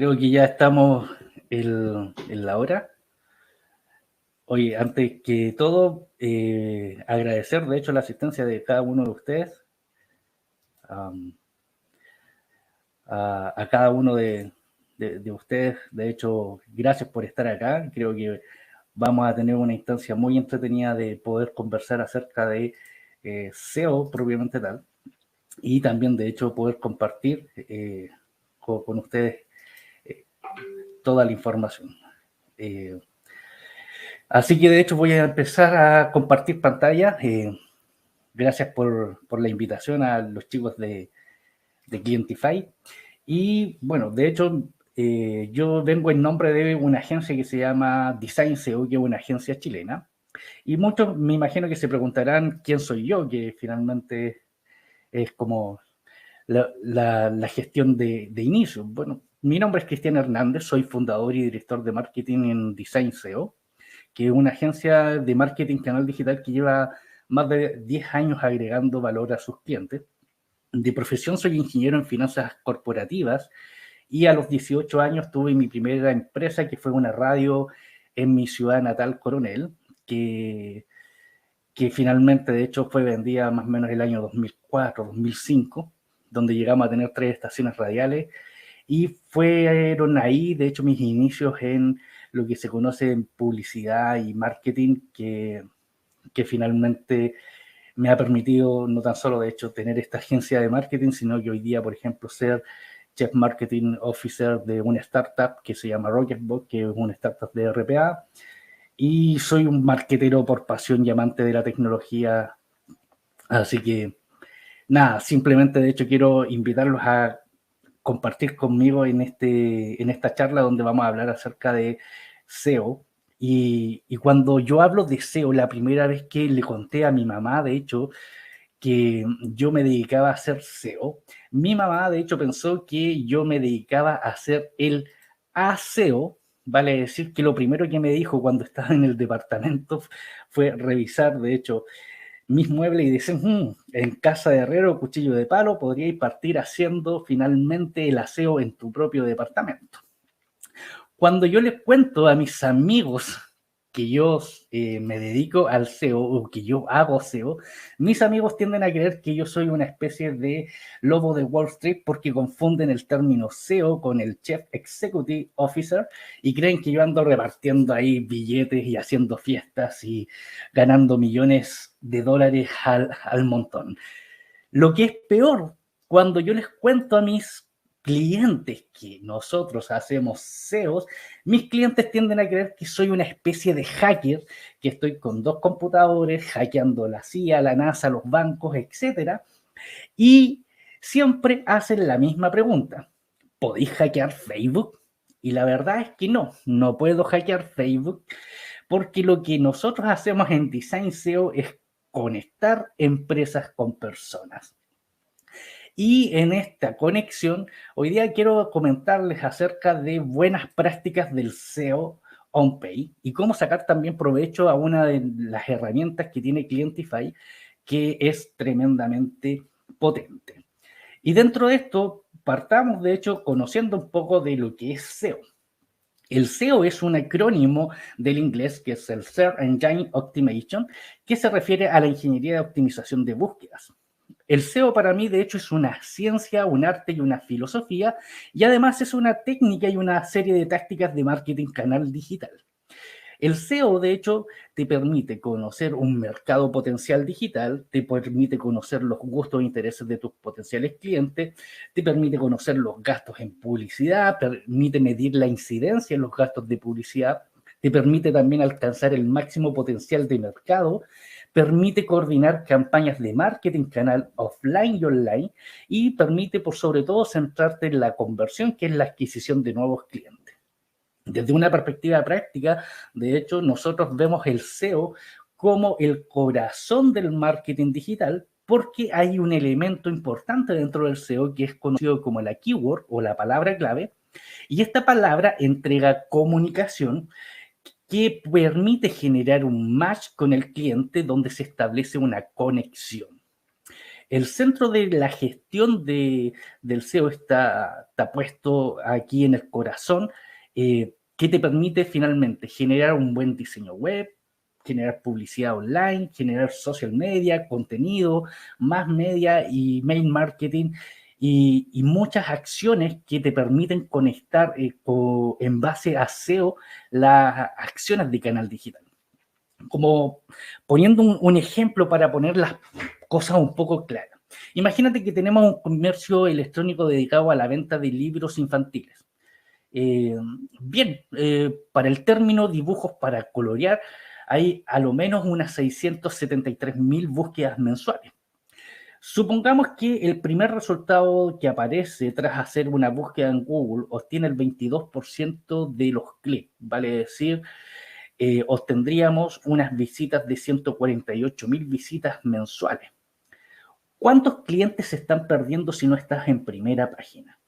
Creo que ya estamos en la hora. Oye, antes que todo, agradecer de hecho la asistencia de cada uno de ustedes, um, a cada uno de ustedes. De hecho, gracias por estar acá. Creo que vamos a tener una instancia muy entretenida de poder conversar acerca de SEO propiamente tal y también de hecho poder compartir con ustedes eh, toda la información. Eh, Así que de hecho voy a empezar a compartir pantalla. Gracias por la invitación a los chicos de Clientify. Y bueno, de hecho yo vengo en nombre de una agencia que se llama Design SEO, que es una agencia chilena. Y muchos me imagino que se preguntarán quién soy yo, que finalmente es como la gestión de inicio. Bueno, mi nombre es Cristian Hernández, soy fundador y director de marketing en Design SEO, que es una agencia de marketing canal digital que lleva más de 10 años agregando valor a sus clientes. De profesión soy ingeniero en finanzas corporativas y a los 18 años tuve mi primera empresa, que fue una radio en mi ciudad natal, Coronel, que finalmente de hecho fue vendida más o menos el año 2004, 2005, donde llegamos a tener 3 estaciones radiales y fueron ahí, de hecho, mis inicios en lo que se conoce en publicidad y marketing, que finalmente me ha permitido no tan solo, de hecho, tener esta agencia de marketing, sino que hoy día, por ejemplo, ser Chief Marketing Officer de una startup que se llama Rocketbot, que es una startup de RPA, y soy un marketero por pasión y amante de la tecnología. Así que, nada, simplemente, de hecho, quiero invitarlos a compartir conmigo en esta charla donde vamos a hablar acerca de SEO. Y cuando yo hablo de SEO, la primera vez que le conté a mi mamá, de hecho, que yo me dedicaba a hacer SEO, mi mamá, de hecho, pensó que yo me dedicaba a hacer el ASEO. Vale decir que lo primero que me dijo cuando estaba en el departamento fue revisar, de hecho, mis muebles y dicen, en casa de herrero, cuchillo de palo, podríais partir haciendo finalmente el aseo en tu propio departamento. Cuando yo les cuento a mis amigos que yo me dedico al SEO o que yo hago SEO, mis amigos tienden a creer que yo soy una especie de lobo de Wall Street porque confunden el término SEO con el Chief Executive Officer y creen que yo ando repartiendo ahí billetes y haciendo fiestas y ganando millones de dólares al montón. Lo que es peor, cuando yo les cuento a mis clientes que nosotros hacemos SEOs, mis clientes tienden a creer que soy una especie de hacker, que estoy con 2 computadores hackeando la CIA, la NASA, los bancos, etcétera, y siempre hacen la misma pregunta: ¿podéis hackear Facebook? Y la verdad es que no puedo hackear Facebook, porque lo que nosotros hacemos en Design SEO es conectar empresas con personas. Y en esta conexión, hoy día quiero comentarles acerca de buenas prácticas del SEO on-page y cómo sacar también provecho a una de las herramientas que tiene Clientify, que es tremendamente potente. Y dentro de esto, partamos de hecho conociendo un poco de lo que es SEO. El SEO es un acrónimo del inglés, que es el Search Engine Optimization, que se refiere a la ingeniería de optimización de búsquedas. El SEO para mí, de hecho, es una ciencia, un arte y una filosofía, y además es una técnica y una serie de tácticas de marketing canal digital. El SEO, de hecho, te permite conocer un mercado potencial digital, te permite conocer los gustos e intereses de tus potenciales clientes, te permite conocer los gastos en publicidad, permite medir la incidencia en los gastos de publicidad, te permite también alcanzar el máximo potencial de mercado, permite coordinar campañas de marketing canal offline y online y permite, por sobre todo, centrarte en la conversión, que es la adquisición de nuevos clientes. Desde una perspectiva práctica, de hecho, nosotros vemos el SEO como el corazón del marketing digital, porque hay un elemento importante dentro del SEO que es conocido como la keyword o la palabra clave, y esta palabra entrega comunicación que permite generar un match con el cliente donde se establece una conexión. el centro de la gestión del SEO está puesto aquí en el corazón, que te permite finalmente generar un buen diseño web, generar publicidad online, generar social media, contenido, más media y mail marketing y muchas acciones que te permiten conectar en base a SEO las acciones de canal digital. Como poniendo un ejemplo para poner las cosas un poco claras. Imagínate que tenemos un comercio electrónico dedicado a la venta de libros infantiles. Para el término dibujos para colorear, hay a lo menos unas 673.000 búsquedas mensuales. Supongamos que el primer resultado que aparece tras hacer una búsqueda en Google obtiene el 22% de los clics, vale decir, obtendríamos unas visitas de 148.000 visitas mensuales. ¿Cuántos clientes se están perdiendo si no estás en primera página?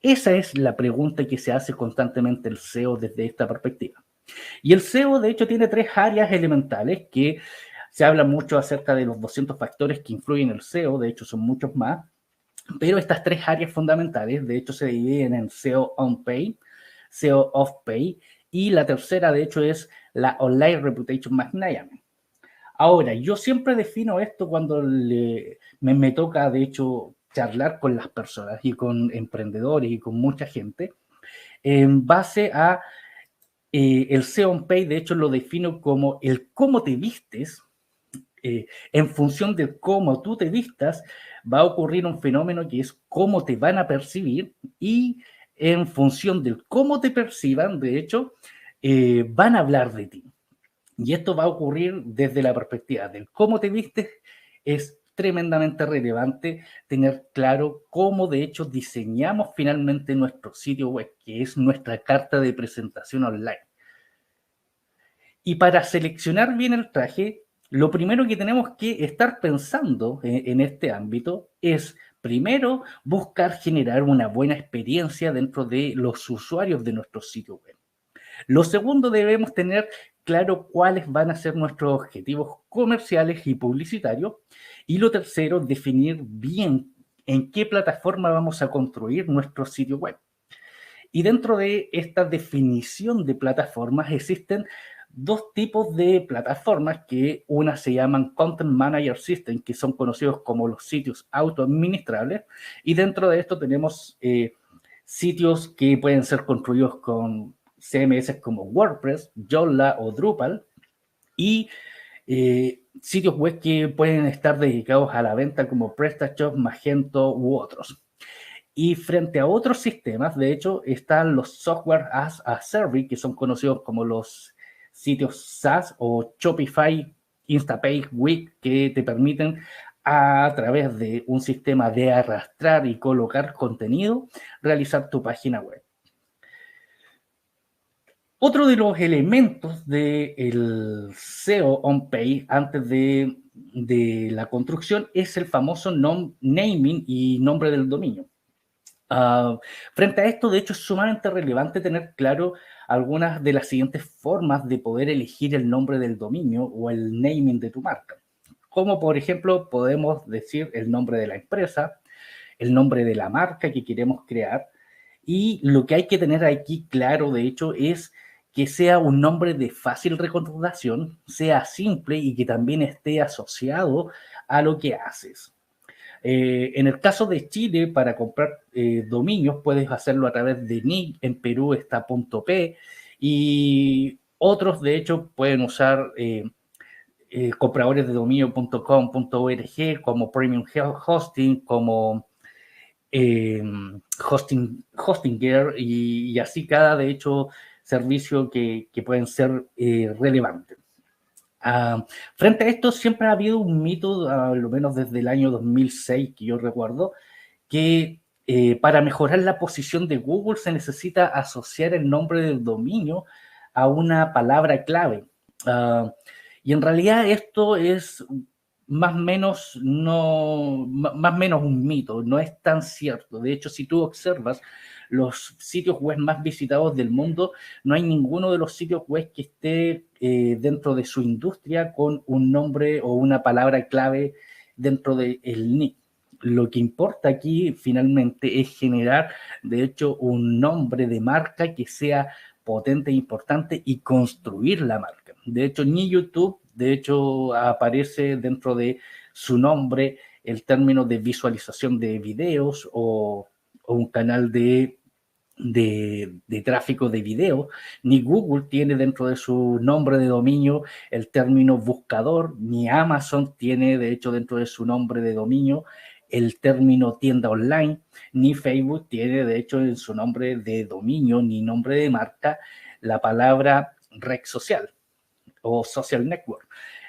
Esa es la pregunta que se hace constantemente el SEO desde esta perspectiva. Y el SEO, de hecho, tiene 3 áreas elementales que se habla mucho acerca de los 200 factores que influyen en el SEO, de hecho son muchos más, pero estas 3 áreas fundamentales, de hecho, se dividen en SEO on-page, SEO off-page, y la tercera, de hecho, es la Online Reputation Management. Ahora, yo siempre defino esto cuando me toca, de hecho, charlar con las personas y con emprendedores y con mucha gente, en base a el SEO on page. De hecho, lo defino como el cómo te vistes. En función de cómo tú te vistas, va a ocurrir un fenómeno que es cómo te van a percibir, y en función del cómo te perciban, de hecho, van a hablar de ti. Y esto va a ocurrir desde la perspectiva del cómo te vistes. Es tremendamente relevante tener claro cómo de hecho diseñamos finalmente nuestro sitio web, que es nuestra carta de presentación online. Y para seleccionar bien el traje, lo primero que tenemos que estar pensando en este ámbito es, primero, buscar generar una buena experiencia dentro de los usuarios de nuestro sitio web. Lo segundo, debemos tener claro cuáles van a ser nuestros objetivos comerciales y publicitarios. Y lo tercero, definir bien en qué plataforma vamos a construir nuestro sitio web. Y dentro de esta definición de plataformas existen 2 tipos de plataformas, que una se llaman Content Manager System, que son conocidos como los sitios autoadministrables, y dentro de esto tenemos sitios que pueden ser construidos con CMS como WordPress, Joomla o Drupal, y sitios web que pueden estar dedicados a la venta como PrestaShop, Magento u otros. Y frente a otros sistemas, de hecho, están los Software as a Service, que son conocidos como los sitios SaaS o Shopify, Instapay, Wix, que te permiten, a través de un sistema de arrastrar y colocar contenido, realizar tu página web. Otro de los elementos del SEO on-page antes de la construcción es el famoso naming y nombre del dominio. Frente a esto, de hecho, es sumamente relevante tener claro algunas de las siguientes formas de poder elegir el nombre del dominio o el naming de tu marca. Como por ejemplo, podemos decir el nombre de la empresa, el nombre de la marca que queremos crear, y lo que hay que tener aquí claro, de hecho, es que sea un nombre de fácil recordación, sea simple y que también esté asociado a lo que haces. En el caso de Chile, para comprar dominios, puedes hacerlo a través de NIC. En Perú está .p, y otros, de hecho, pueden usar compradores de dominio.com.org como Premium Hosting, como Hostinger, y así cada, de hecho, servicio que pueden ser relevantes. Frente a esto, siempre ha habido un mito, a lo menos desde el año 2006, que yo recuerdo, que para mejorar la posición de Google se necesita asociar el nombre del dominio a una palabra clave. Y en realidad esto es más o menos un mito, no es tan cierto. De hecho, si tú observas los sitios web más visitados del mundo, no hay ninguno de los sitios web que esté dentro de su industria con un nombre o una palabra clave dentro del nick. Lo que importa aquí finalmente es generar, de hecho, un nombre de marca que sea potente e importante y construir la marca. De hecho, ni YouTube, de hecho, aparece dentro de su nombre el término de visualización de videos o un canal de tráfico de video, ni Google tiene dentro de su nombre de dominio el término buscador, ni Amazon tiene de hecho dentro de su nombre de dominio el término tienda online, ni Facebook tiene de hecho en su nombre de dominio ni nombre de marca la palabra red social o social network.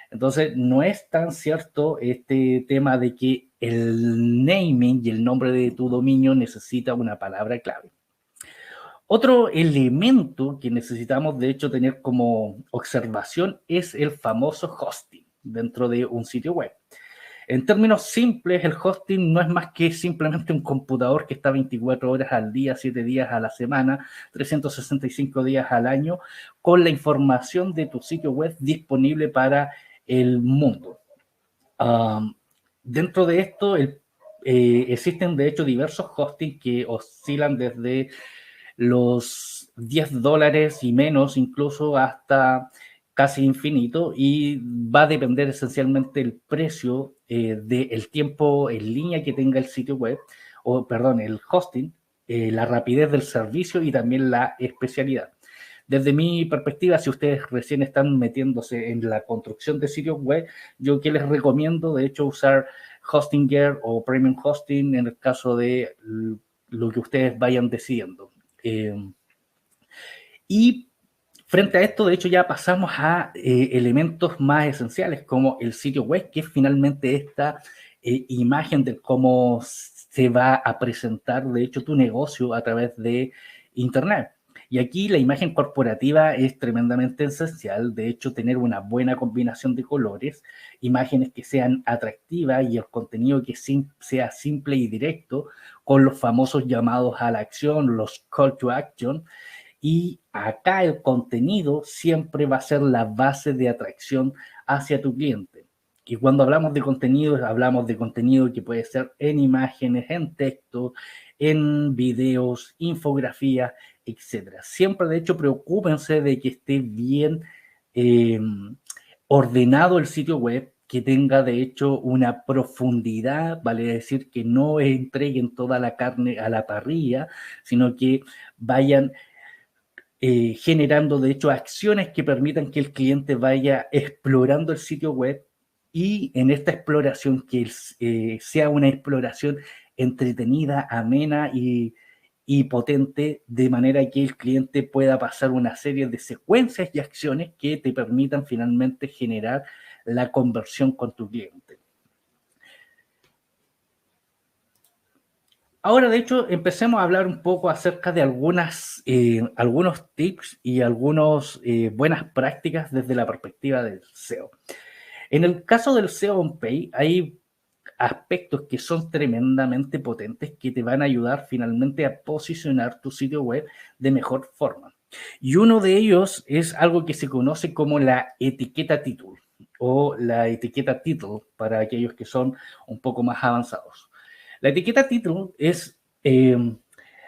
Entonces, no es tan cierto este tema de que el naming y el nombre de tu dominio necesita una palabra clave. Otro elemento que necesitamos, de hecho, tener como observación es el famoso hosting dentro de un sitio web. En términos simples, el hosting no es más que simplemente un computador que está 24 horas al día, 7 días a la semana, 365 días al año, con la información de tu sitio web disponible para el mundo. Dentro de esto, existen de hecho diversos hosting que oscilan desde los $10 y menos, incluso hasta casi infinito, y va a depender esencialmente el precio del tiempo en línea que tenga el sitio web, o perdón, el hosting, la rapidez del servicio y también la especialidad. Desde mi perspectiva, si ustedes recién están metiéndose en la construcción de sitios web, yo que les recomiendo, de hecho, usar Hostinger o Premium Hosting en el caso de lo que ustedes vayan decidiendo. Y frente a esto, de hecho, ya pasamos a elementos más esenciales como el sitio web, que es finalmente esta imagen de cómo se va a presentar, de hecho, tu negocio a través de Internet. Y aquí la imagen corporativa es tremendamente esencial, de hecho, tener una buena combinación de colores, imágenes que sean atractivas y el contenido que sea simple y directo, con los famosos llamados a la acción, los call to action. Y acá el contenido siempre va a ser la base de atracción hacia tu cliente. Y cuando hablamos de contenido que puede ser en imágenes, en texto, en videos, infografías, etc. Siempre, de hecho, preocúpense de que esté bien eh, ordenado el sitio web, que tenga, de hecho, una profundidad, vale decir que no entreguen toda la carne a la parrilla, sino que vayan generando, de hecho, acciones que permitan que el cliente vaya explorando el sitio web y en esta exploración que sea una exploración entretenida, amena y potente, de manera que el cliente pueda pasar una serie de secuencias y acciones que te permitan finalmente generar la conversión con tu cliente. Ahora, de hecho, empecemos a hablar un poco acerca de algunos tips y algunas buenas prácticas desde la perspectiva del SEO. En el caso del SEO on Page, hay aspectos que son tremendamente potentes que te van a ayudar finalmente a posicionar tu sitio web de mejor forma. Y uno de ellos es algo que se conoce como la etiqueta título o la etiqueta title para aquellos que son un poco más avanzados. La etiqueta título es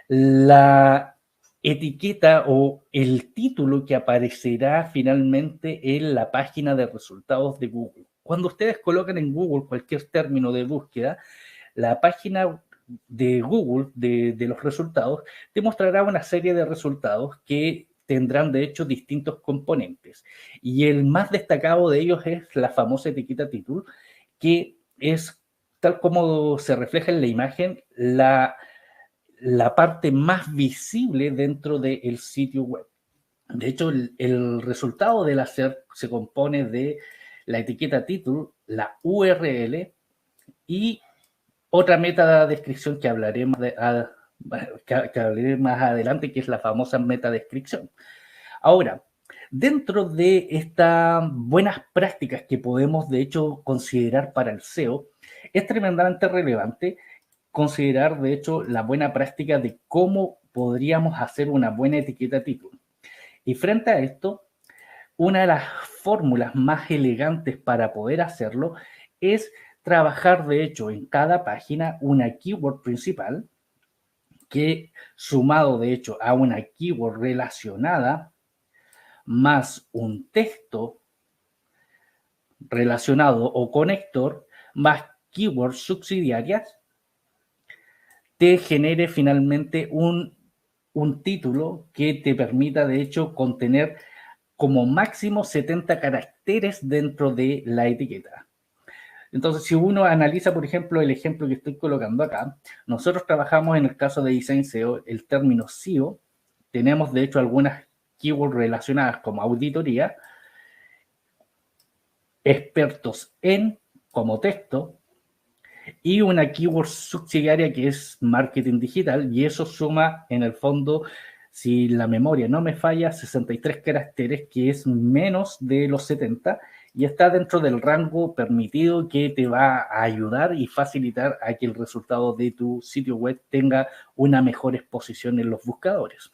la etiqueta o el título que aparecerá finalmente en la página de resultados de Google. Cuando ustedes colocan en Google cualquier término de búsqueda, la página de Google de los resultados te mostrará una serie de resultados que tendrán de hecho distintos componentes. Y el más destacado de ellos es la famosa etiqueta título, que es, tal como se refleja en la imagen, la parte más visible dentro del sitio web. De hecho, el resultado del hacer se compone de la etiqueta título, la URL y otra metadescripción que hablaré que hablaré más adelante, que es la famosa metadescripción. Ahora, dentro de estas buenas prácticas que podemos de hecho considerar para el SEO, es tremendamente relevante considerar de hecho la buena práctica de cómo podríamos hacer una buena etiqueta título. Y frente a esto, una de las fórmulas más elegantes para poder hacerlo es trabajar, de hecho, en cada página una keyword principal que, sumado, de hecho, a una keyword relacionada, más un texto relacionado o conector, más keywords subsidiarias, te genere finalmente un título que te permita, de hecho, contener como máximo 70 caracteres dentro de la etiqueta. Entonces, si uno analiza, por ejemplo, el ejemplo que estoy colocando acá, nosotros trabajamos en el caso de Design SEO, el término SEO, tenemos de hecho algunas keywords relacionadas como auditoría, expertos en como texto, y una keyword subsidiaria que es marketing digital, y eso suma en el fondo, si la memoria no me falla, 63 caracteres, que es menos de los 70, y está dentro del rango permitido que te va a ayudar y facilitar a que el resultado de tu sitio web tenga una mejor exposición en los buscadores.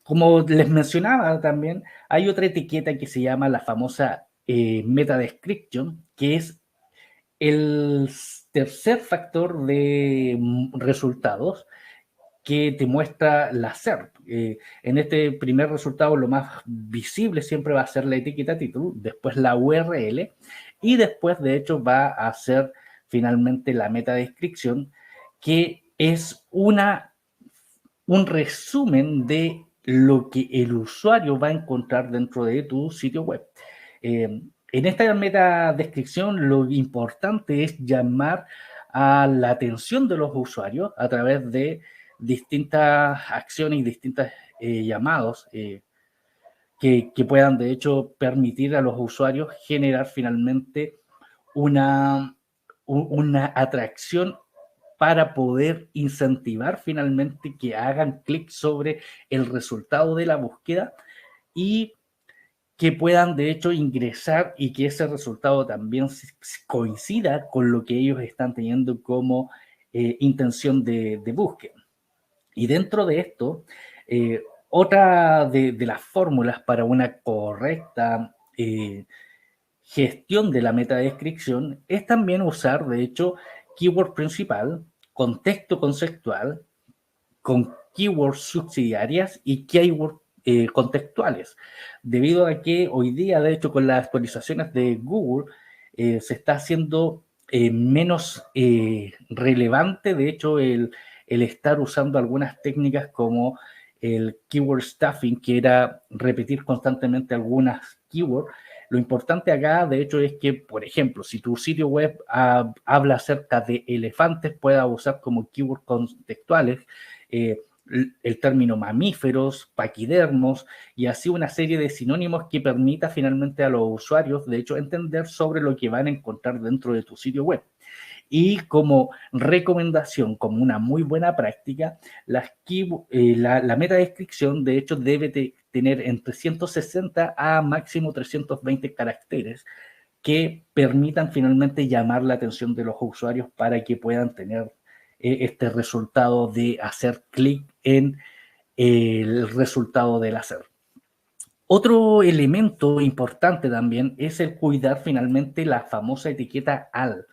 Como les mencionaba también, hay otra etiqueta que se llama la famosa meta description, que es el tercer factor de resultados que te muestra la SERP. En este primer resultado lo más visible siempre va a ser la etiqueta título, después la URL y después de hecho va a ser finalmente la meta descripción, que es un resumen de lo que el usuario va a encontrar dentro de tu sitio web. En esta meta descripción lo importante es llamar a la atención de los usuarios a través de distintas acciones y distintos llamados que puedan de hecho permitir a los usuarios generar finalmente una atracción para poder incentivar finalmente que hagan clic sobre el resultado de la búsqueda y que puedan de hecho ingresar y que ese resultado también coincida con lo que ellos están teniendo como intención de búsqueda. Y dentro de esto, otra de las fórmulas para una correcta gestión de la metadescripción es también usar, de hecho, keyword principal, contexto conceptual, con keywords subsidiarias y keywords contextuales, debido a que hoy día, de hecho, con las actualizaciones de Google, se está haciendo menos relevante, de hecho, el estar usando algunas técnicas como el keyword stuffing, que era repetir constantemente algunas keywords. Lo importante acá, de hecho, es que, por ejemplo, si tu sitio web habla acerca de elefantes, pueda usar como keywords contextuales el término mamíferos, paquidermos y así una serie de sinónimos que permita finalmente a los usuarios, de hecho, entender sobre lo que van a encontrar dentro de tu sitio web. Y como recomendación, como una muy buena práctica, la metadescripción de hecho debe tener entre 160 a máximo 320 caracteres que permitan finalmente llamar la atención de los usuarios para que puedan tener este resultado de hacer clic en el resultado del hacer. Otro elemento importante también es el cuidar finalmente la famosa etiqueta AL.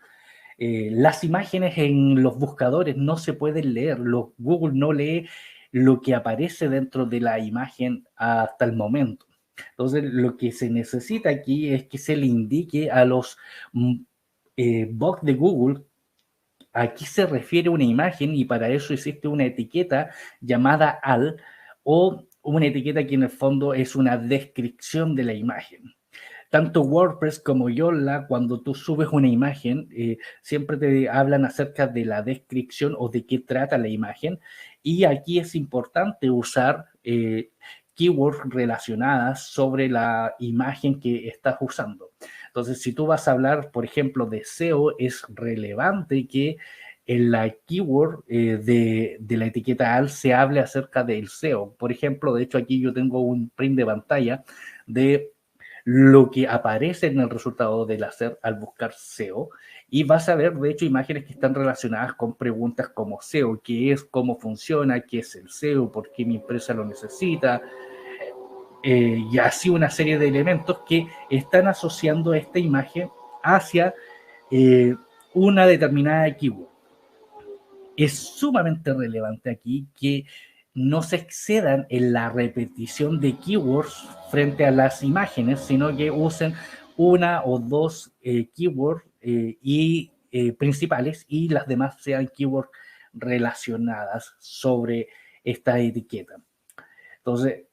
Las imágenes en los buscadores no se pueden leer, Google no lee lo que aparece dentro de la imagen hasta el momento. Entonces, lo que se necesita aquí es que se le indique a los bots de Google a qué se refiere una imagen y para eso existe una etiqueta llamada AL o una etiqueta que en el fondo es una descripción de la imagen. Tanto WordPress como Joomla, cuando tú subes una imagen, siempre te hablan acerca de la descripción o de qué trata la imagen. Y aquí es importante usar keywords relacionadas sobre la imagen que estás usando. Entonces, si tú vas a hablar, por ejemplo, de SEO, es relevante que en la keyword de la etiqueta AL se hable acerca del SEO. Por ejemplo, de hecho, aquí yo tengo un print de pantalla de lo que aparece en el resultado del hacer al buscar SEO y vas a ver, de hecho, imágenes que están relacionadas con preguntas como SEO, qué es, cómo funciona, qué es el SEO, por qué mi empresa lo necesita, y así una serie de elementos que están asociando esta imagen hacia eh, una determinada keyword. Es sumamente relevante aquí que no se excedan en la repetición de keywords frente a las imágenes, sino que usen una o dos keywords principales y las demás sean keywords relacionadas sobre esta etiqueta. Entonces,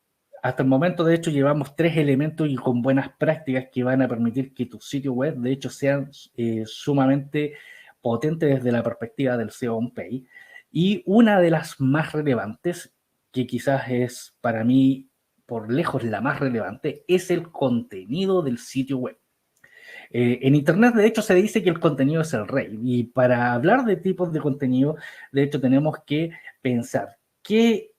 hasta el momento, de hecho, llevamos 3 elementos y con buenas prácticas que van a permitir que tu sitio web, de hecho, sean sumamente potentes desde la perspectiva del SEO on-page. Y una de las más relevantes, que quizás es para mí por lejos la más relevante, es el contenido del sitio web. En Internet, de hecho, se dice que el contenido es el rey. Y para hablar de tipos de contenido, de hecho, tenemos que pensar qué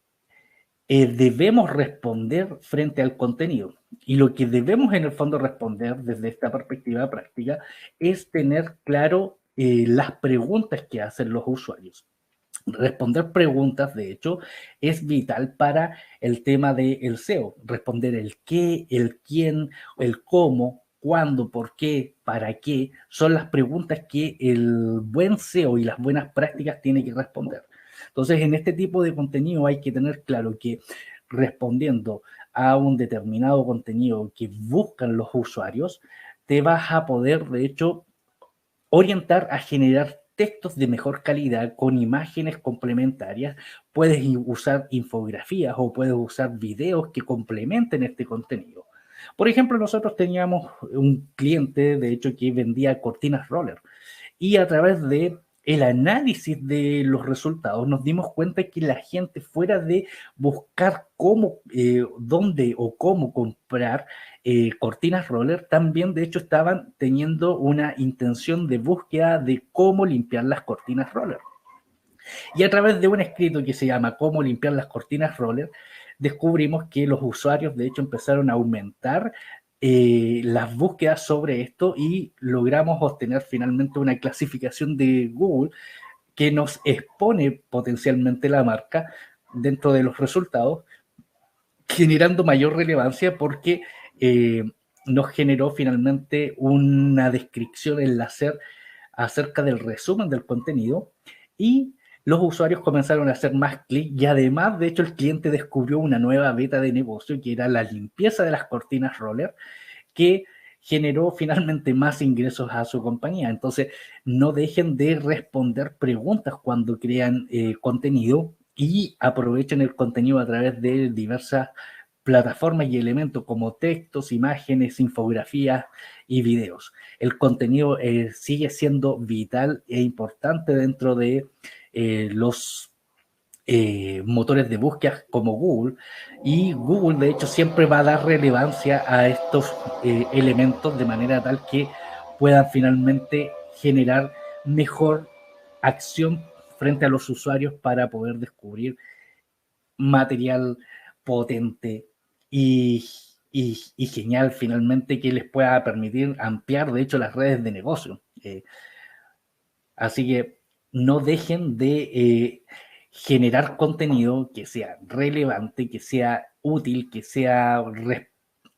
debemos responder frente al contenido. Y lo que debemos en el fondo responder desde esta perspectiva práctica es tener claro las preguntas que hacen los usuarios. Responder preguntas, de hecho, es vital para el tema del SEO. Responder el qué, el quién, el cómo, cuándo, por qué, para qué, son las preguntas que el buen SEO y las buenas prácticas tienen que responder. Entonces, en este tipo de contenido hay que tener claro que respondiendo a un determinado contenido que buscan los usuarios, te vas a poder, de hecho, orientar a generar textos de mejor calidad con imágenes complementarias. Puedes usar infografías o puedes usar videos que complementen este contenido. Por ejemplo, nosotros teníamos un cliente, de hecho, que vendía cortinas roller y a través de el análisis de los resultados nos dimos cuenta que la gente, fuera de buscar cómo, dónde o cómo comprar cortinas roller, también de hecho estaban teniendo una intención de búsqueda de cómo limpiar las cortinas roller. Y a través de un escrito que se llama Cómo limpiar las cortinas roller, descubrimos que los usuarios de hecho empezaron a aumentar las búsquedas sobre esto y logramos obtener finalmente una clasificación de Google que nos expone potencialmente la marca dentro de los resultados, generando mayor relevancia porque nos generó finalmente una descripción en la SER acerca del resumen del contenido y los usuarios comenzaron a hacer más clic y además, de hecho, el cliente descubrió una nueva beta de negocio que era la limpieza de las cortinas roller, que generó finalmente más ingresos a su compañía. Entonces, no dejen de responder preguntas cuando crean contenido y aprovechen el contenido a través de diversas plataformas y elementos como textos, imágenes, infografías y videos. El contenido sigue siendo vital e importante dentro de los motores de búsqueda como Google, y Google de hecho siempre va a dar relevancia a estos elementos de manera tal que puedan finalmente generar mejor acción frente a los usuarios para poder descubrir material potente y, y genial finalmente que les pueda permitir ampliar de hecho las redes de negocio. Así que no dejen de generar contenido que sea relevante, que sea útil, que sea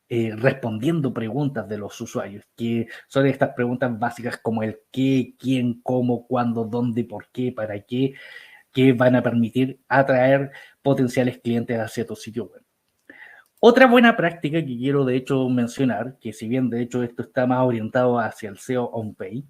respondiendo preguntas de los usuarios, que son estas preguntas básicas como el qué, quién, cómo, cuándo, dónde, por qué, para qué, que van a permitir atraer potenciales clientes hacia tu sitio web. Otra buena práctica que quiero de hecho mencionar, que si bien de hecho esto está más orientado hacia el SEO on-page,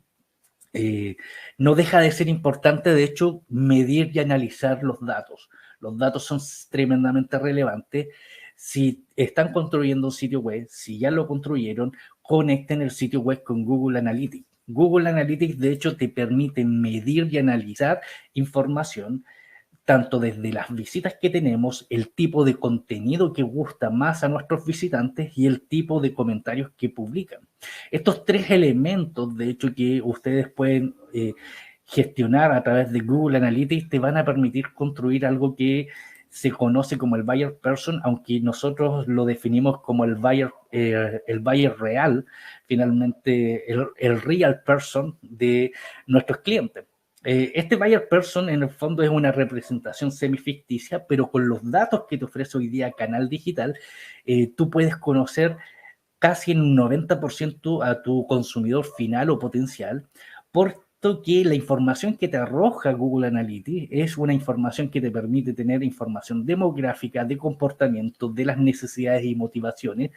no deja de ser importante, de hecho, medir y analizar los datos. Los datos son tremendamente relevantes. Si están construyendo un sitio web, si ya lo construyeron, conecten el sitio web con Google Analytics. Google Analytics, de hecho, te permite medir y analizar información tanto desde las visitas que tenemos, el tipo de contenido que gusta más a nuestros visitantes y el tipo de comentarios que publican. Estos 3 elementos, de hecho, que ustedes pueden gestionar a través de Google Analytics, te van a permitir construir algo que se conoce como el buyer person, aunque nosotros lo definimos como el buyer real, finalmente el real person de nuestros clientes. Este buyer person en el fondo es una representación semificticia, pero con los datos que te ofrece hoy día Canal Digital, tú puedes conocer casi en un 90% a tu consumidor final o potencial. puesto que la información que te arroja Google Analytics es una información que te permite tener información demográfica, de comportamiento, de las necesidades y motivaciones,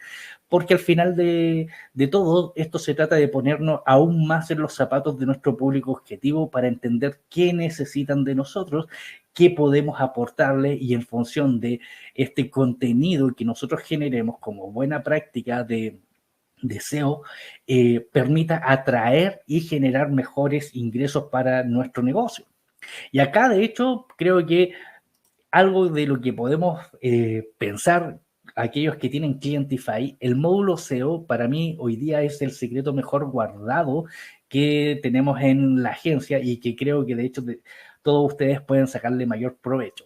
porque al final de todo esto se trata de ponernos aún más en los zapatos de nuestro público objetivo para entender qué necesitan de nosotros, qué podemos aportarles, y en función de este contenido que nosotros generemos como buena práctica de SEO, permita atraer y generar mejores ingresos para nuestro negocio. Y acá, de hecho, creo que algo de lo que podemos pensar aquellos que tienen Clientify, el módulo SEO para mí hoy día es el secreto mejor guardado que tenemos en la agencia, y que creo que de hecho todos ustedes pueden sacarle mayor provecho.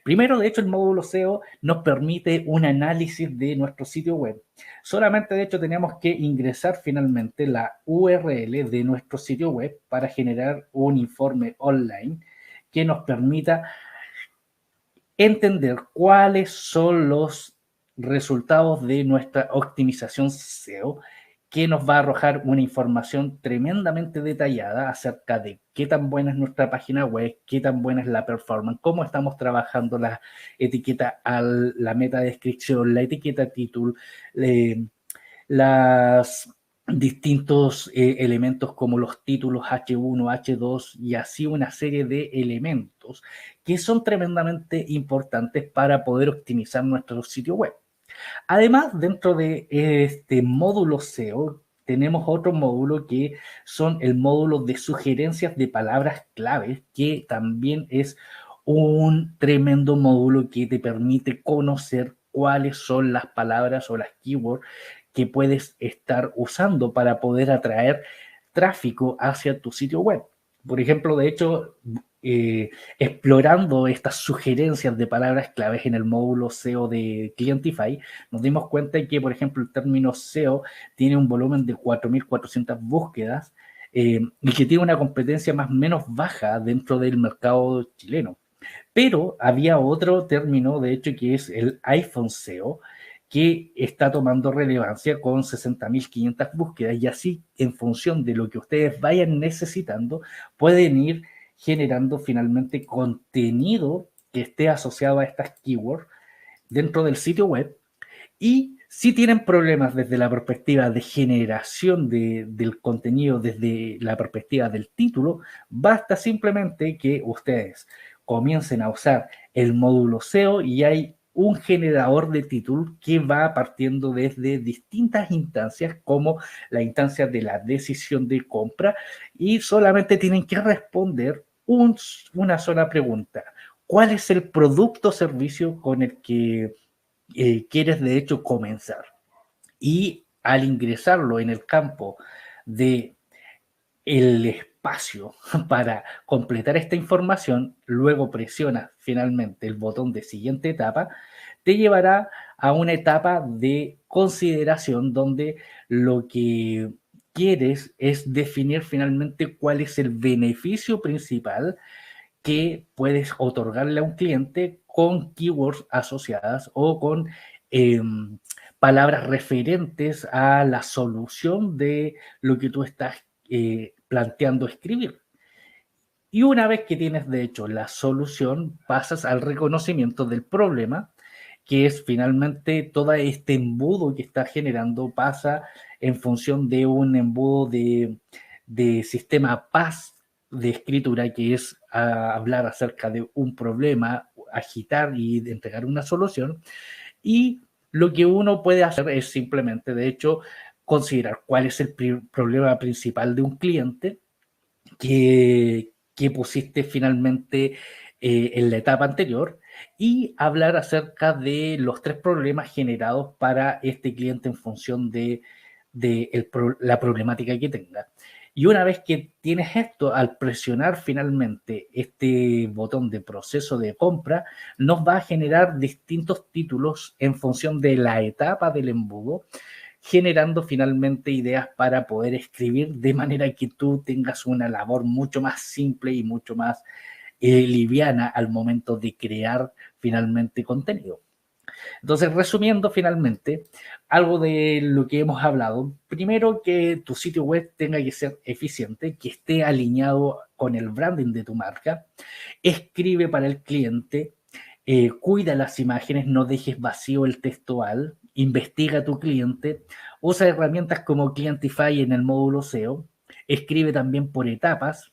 Primero, de hecho, el módulo SEO nos permite un análisis de nuestro sitio web. Solamente, de hecho, tenemos que ingresar finalmente la URL de nuestro sitio web para generar un informe online que nos permita entender cuáles son los resultados de nuestra optimización SEO, que nos va a arrojar una información tremendamente detallada acerca de qué tan buena es nuestra página web, qué tan buena es la performance, cómo estamos trabajando la etiqueta la meta descripción, la etiqueta título, las distintos elementos como los títulos H1, H2 y así una serie de elementos que son tremendamente importantes para poder optimizar nuestro sitio web. Además, dentro de este módulo SEO, tenemos otro módulo que son el módulo de sugerencias de palabras claves, que también es un tremendo módulo que te permite conocer cuáles son las palabras o las keywords que puedes estar usando para poder atraer tráfico hacia tu sitio web. Por ejemplo, de hecho, explorando estas sugerencias de palabras claves en el módulo SEO de Clientify, nos dimos cuenta de que, por ejemplo, el término SEO tiene un volumen de 4.400 búsquedas, y que tiene una competencia más o menos baja dentro del mercado chileno. Pero había otro término, de hecho, que es el iPhone SEO, que está tomando relevancia con 60.500 búsquedas, y así, en función de lo que ustedes vayan necesitando, pueden ir generando finalmente contenido que esté asociado a estas keywords dentro del sitio web. Y si tienen problemas desde la perspectiva de generación del contenido, desde la perspectiva del título, basta simplemente que ustedes comiencen a usar el módulo SEO, y hay un generador de título que va partiendo desde distintas instancias, como la instancia de la decisión de compra, y solamente tienen que responder una sola pregunta: ¿cuál es el producto o servicio con el que quieres de hecho comenzar? Y al ingresarlo en el campo de el espacio para completar esta información, luego presiona finalmente el botón de siguiente etapa, te llevará a una etapa de consideración donde lo que quieres es definir finalmente cuál es el beneficio principal que puedes otorgarle a un cliente con keywords asociadas o con eh, palabras referentes a la solución de lo que tú estás planteando escribir. Y una vez que tienes, de hecho, la solución, pasas al reconocimiento del problema, que es finalmente todo este embudo que está generando, pasa en función de un embudo de sistema PAS de escritura, que es hablar acerca de un problema, agitar y entregar una solución. Y lo que uno puede hacer es simplemente, de hecho, considerar cuál es el problema principal de un cliente que pusiste finalmente en la etapa anterior, y hablar acerca de los 3 problemas generados para este cliente en función de la problemática que tenga. Y una vez que tienes esto, al presionar finalmente este botón de proceso de compra, nos va a generar distintos títulos en función de la etapa del embudo, generando finalmente ideas para poder escribir de manera que tú tengas una labor mucho más simple y mucho más liviana al momento de crear finalmente contenido. Entonces, resumiendo finalmente, algo de lo que hemos hablado, primero que tu sitio web tenga que ser eficiente, que esté alineado con el branding de tu marca, escribe para el cliente, cuida las imágenes, no dejes vacío el textual, investiga a tu cliente, usa herramientas como Clientify en el módulo SEO, escribe también por etapas,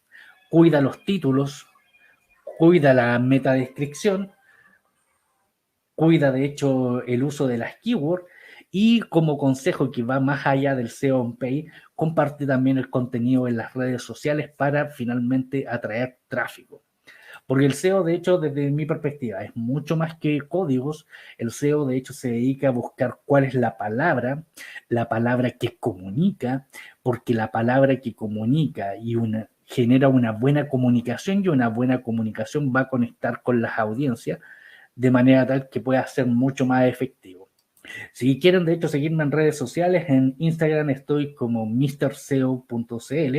cuida los títulos, cuida la metadescripción, cuida de hecho el uso de las keywords y como consejo que va más allá del SEO on page, comparte también el contenido en las redes sociales para finalmente atraer tráfico. Porque el SEO, de hecho, desde mi perspectiva, es mucho más que códigos. El SEO, de hecho, se dedica a buscar cuál es la palabra que comunica, porque la palabra que comunica genera una buena comunicación y una buena comunicación va a conectar con las audiencias de manera tal que pueda ser mucho más efectivo. Si quieren, de hecho, seguirme en redes sociales, en Instagram estoy como mrseo.cl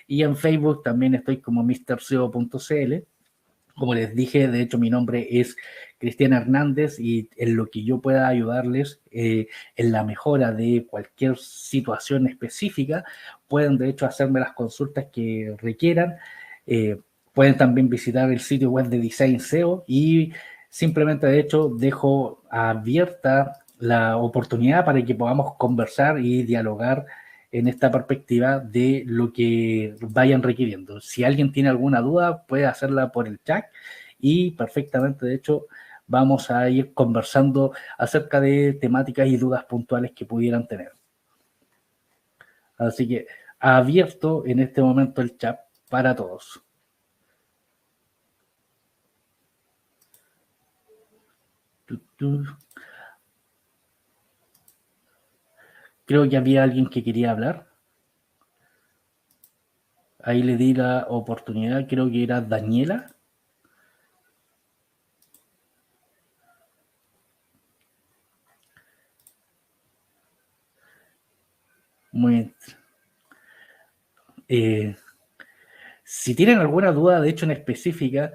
y en Facebook también estoy como mrseo.cl. Como les dije, de hecho, mi nombre es Cristian Hernández y en lo que yo pueda ayudarles en la mejora de cualquier situación específica, pueden de hecho hacerme las consultas que requieran. Eh, Pueden también visitar el sitio web de Design SEO y simplemente de hecho dejo abierta la oportunidad para que podamos conversar y dialogar en esta perspectiva de lo que vayan requiriendo. Si alguien tiene alguna duda, puede hacerla por el chat y perfectamente, de hecho, vamos a ir conversando acerca de temáticas y dudas puntuales que pudieran tener. Así que abierto en este momento el chat para todos. Creo que había alguien que quería hablar. Ahí le di la oportunidad, creo que era Daniela. Muy si tienen alguna duda, de hecho, en específica,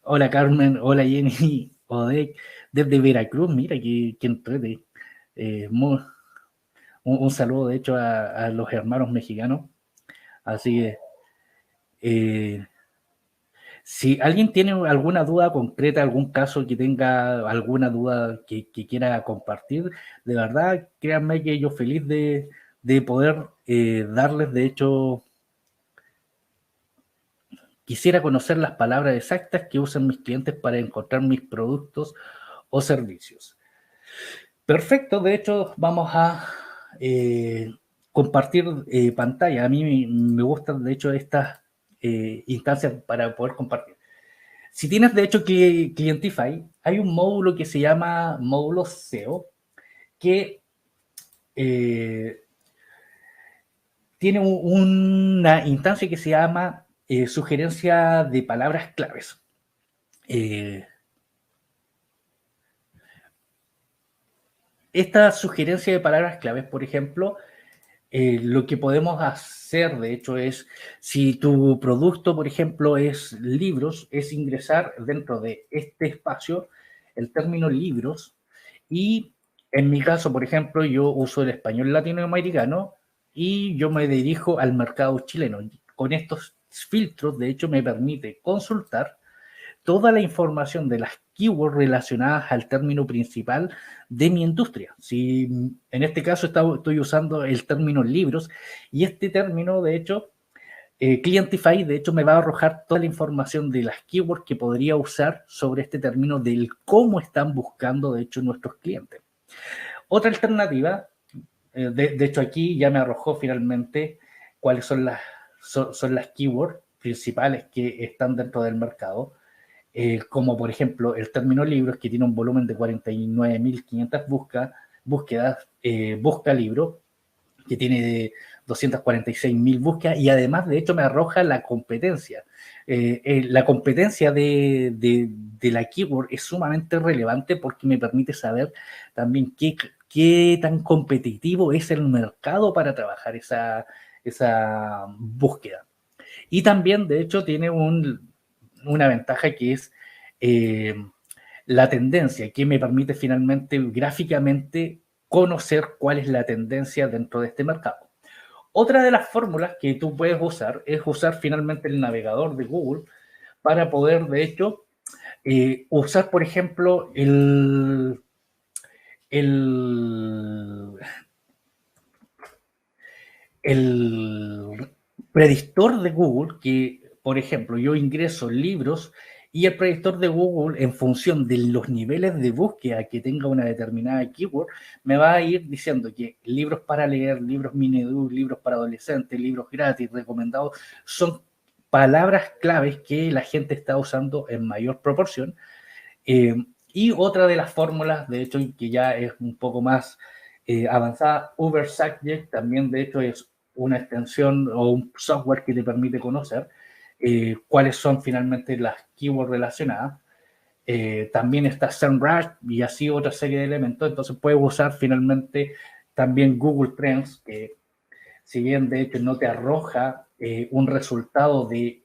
hola Carmen, hola Jenny, Odek, desde Veracruz, mira que entrete. Un, un, saludo, de hecho, a los hermanos mexicanos. Así que, eh, si alguien tiene alguna duda concreta, algún caso que tenga alguna duda que quiera compartir, de verdad, créanme que yo feliz de poder darles, de hecho, quisiera conocer las palabras exactas que usan mis clientes para encontrar mis productos o servicios. Perfecto, de hecho, vamos a compartir pantalla. A mí me gustan, de hecho, estas instancias para poder compartir. Si tienes, de hecho, Clientify, hay un módulo que se llama módulo SEO, que eh, tiene una instancia que se llama sugerencia de palabras claves. Esta sugerencia de palabras claves, por ejemplo, lo que podemos hacer, de hecho, es, si tu producto, por ejemplo, es libros, es ingresar dentro de este espacio el término libros y en mi caso, por ejemplo, yo uso el español latinoamericano y yo me dirijo al mercado chileno. Con estos filtros, de hecho, me permite consultar toda la información de las keywords relacionadas al término principal de mi industria. Si en este caso estoy usando el término libros y este término, de hecho, Clientify, de hecho, me va a arrojar toda la información de las keywords que podría usar sobre este término del cómo están buscando, de hecho, nuestros clientes. Otra alternativa, de hecho, aquí ya me arrojó finalmente cuáles son son las keywords principales que están dentro del mercado. Como por ejemplo el término libros, que tiene un volumen de 49.500 búsquedas, busca libro, que tiene 246.000 búsquedas, y además, de hecho, me arroja la competencia. La competencia de la keyword es sumamente relevante porque me permite saber también qué tan competitivo es el mercado para trabajar esa búsqueda. Y también, de hecho, tiene una ventaja que es eh, la tendencia, que me permite finalmente gráficamente conocer cuál es la tendencia dentro de este mercado. Otra de las fórmulas que tú puedes usar es usar finalmente el navegador de Google para poder, de hecho, usar, por ejemplo, el, el predictor de Google, que, por ejemplo, yo ingreso libros y el predictor de Google, en función de los niveles de búsqueda que tenga una determinada keyword, me va a ir diciendo que libros para leer, libros mini-edu, libros para adolescentes, libros gratis, recomendados, son palabras claves que la gente está usando en mayor proporción. Y otra de las fórmulas, de hecho, que ya es un poco más avanzada, Uber Subject, también de hecho es una extensión o un software que te permite conocer cuáles son finalmente las keywords relacionadas. También está SEMrush y así otra serie de elementos. Entonces puedes usar finalmente también Google Trends, que si bien de hecho no te arroja un resultado de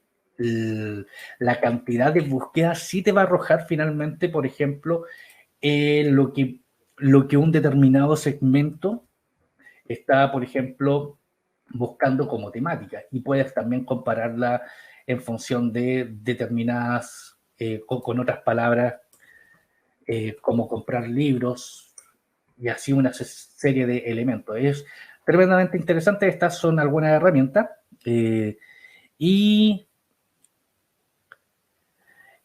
la cantidad de búsquedas, sí te va a arrojar finalmente, por ejemplo, lo que un determinado segmento está, por ejemplo, buscando como temática, y puedes también compararla en función de determinadas, con otras palabras, como comprar libros, y así una serie de elementos. Es tremendamente interesante. Estas son algunas herramientas. Y,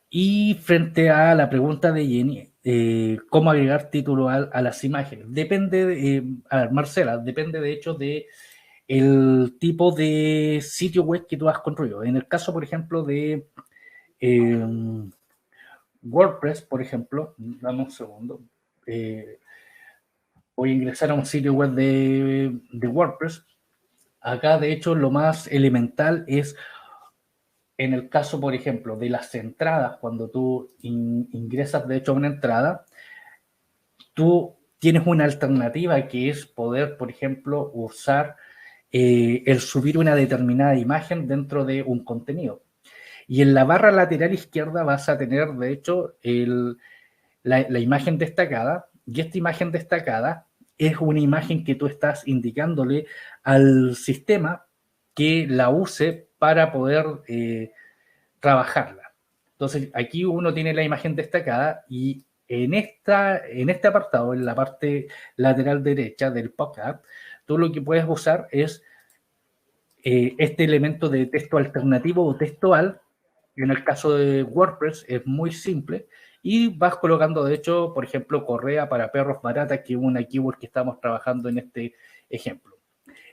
y frente a la pregunta de Jenny, ¿cómo agregar título a las imágenes? Depende, a ver, Marcela, depende de hecho de el tipo de sitio web que tú has construido. En el caso, por ejemplo, de WordPress, por ejemplo, dame un segundo. Voy a ingresar a un sitio web de WordPress. Acá, de hecho, lo más elemental es, en el caso, por ejemplo, de las entradas, cuando tú ingresas, de hecho, a una entrada, tú tienes una alternativa que es poder, por ejemplo, usar el subir una determinada imagen dentro de un contenido. Y en la barra lateral izquierda vas a tener, de hecho, la imagen destacada, y esta imagen destacada es una imagen que tú estás indicándole al sistema que la use para poder trabajarla. Entonces, aquí uno tiene la imagen destacada y en este apartado, en la parte lateral derecha del pop-up, tú lo que puedes usar es este elemento de texto alternativo o textual. En el caso de WordPress es muy simple y vas colocando, de hecho, por ejemplo, correa para perros barata, que es una keyword que estamos trabajando en este ejemplo.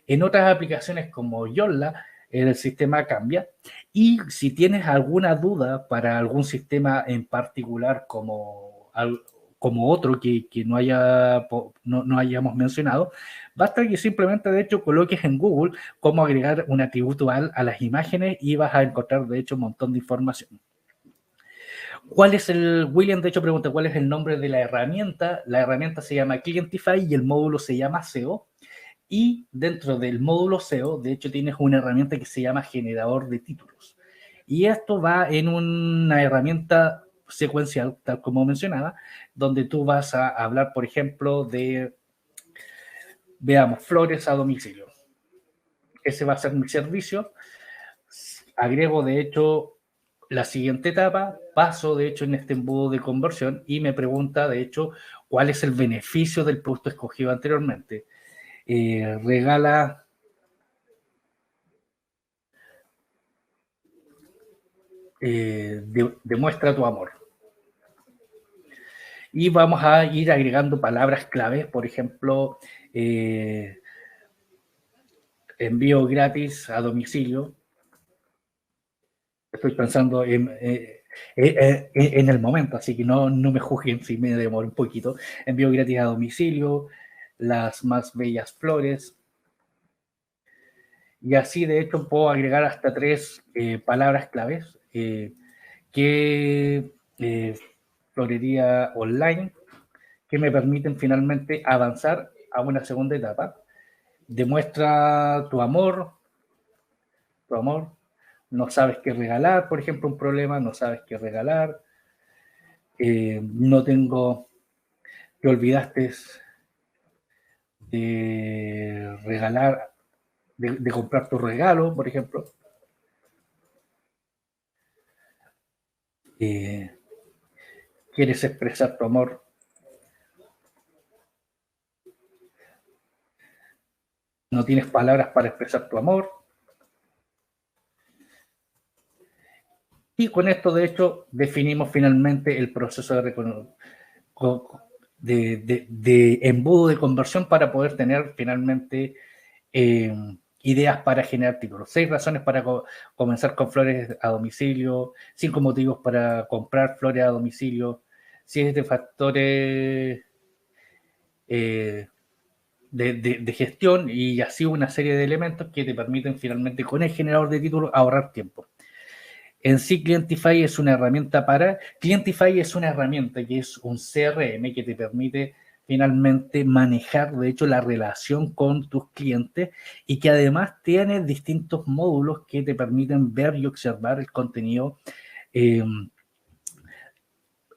En otras aplicaciones como Yolla, el sistema cambia, y si tienes alguna duda para algún sistema en particular como otro que no hayamos mencionado, basta que simplemente, de hecho, coloques en Google cómo agregar un atributo a las imágenes y vas a encontrar, de hecho, un montón de información. William, de hecho, pregunta cuál es el nombre de la herramienta. La herramienta se llama Clientify y el módulo se llama SEO. Y dentro del módulo SEO, de hecho, tienes una herramienta que se llama generador de títulos. Y esto va en una herramienta secuencial, tal como mencionaba, donde tú vas a hablar, por ejemplo, de, veamos, flores a domicilio. Ese va a ser mi servicio. Agrego, de hecho, la siguiente etapa, paso, de hecho, en este embudo de conversión y me pregunta, de hecho, cuál es el beneficio del producto escogido anteriormente. Regala demuestra tu amor. Y vamos a ir agregando palabras claves, por ejemplo, envío gratis a domicilio. Estoy pensando en el momento, así que no me juzguen si me demoro un poquito. Envío gratis a domicilio, las más bellas flores. Y así, de hecho, puedo agregar hasta 3 palabras claves que florería online, que me permiten finalmente avanzar a una segunda etapa. Demuestra tu amor, no sabes qué regalar, por ejemplo, un problema, no sabes qué regalar. No tengo, te olvidaste de regalar, de comprar tu regalo, por ejemplo. Eh, Quieres expresar tu amor, no tienes palabras para expresar tu amor. Y con esto, de hecho, definimos finalmente el proceso de embudo de conversión para poder tener finalmente eh, ideas para generar títulos. 6 razones para comenzar con flores a domicilio, 5 motivos para comprar flores a domicilio, 7 factores eh, de gestión y así una serie de elementos que te permiten finalmente con el generador de títulos ahorrar tiempo. En sí, Clientify es una herramienta Clientify es una herramienta que es un CRM que te permite finalmente manejar, de hecho, la relación con tus clientes y que además tiene distintos módulos que te permiten ver y observar el contenido eh,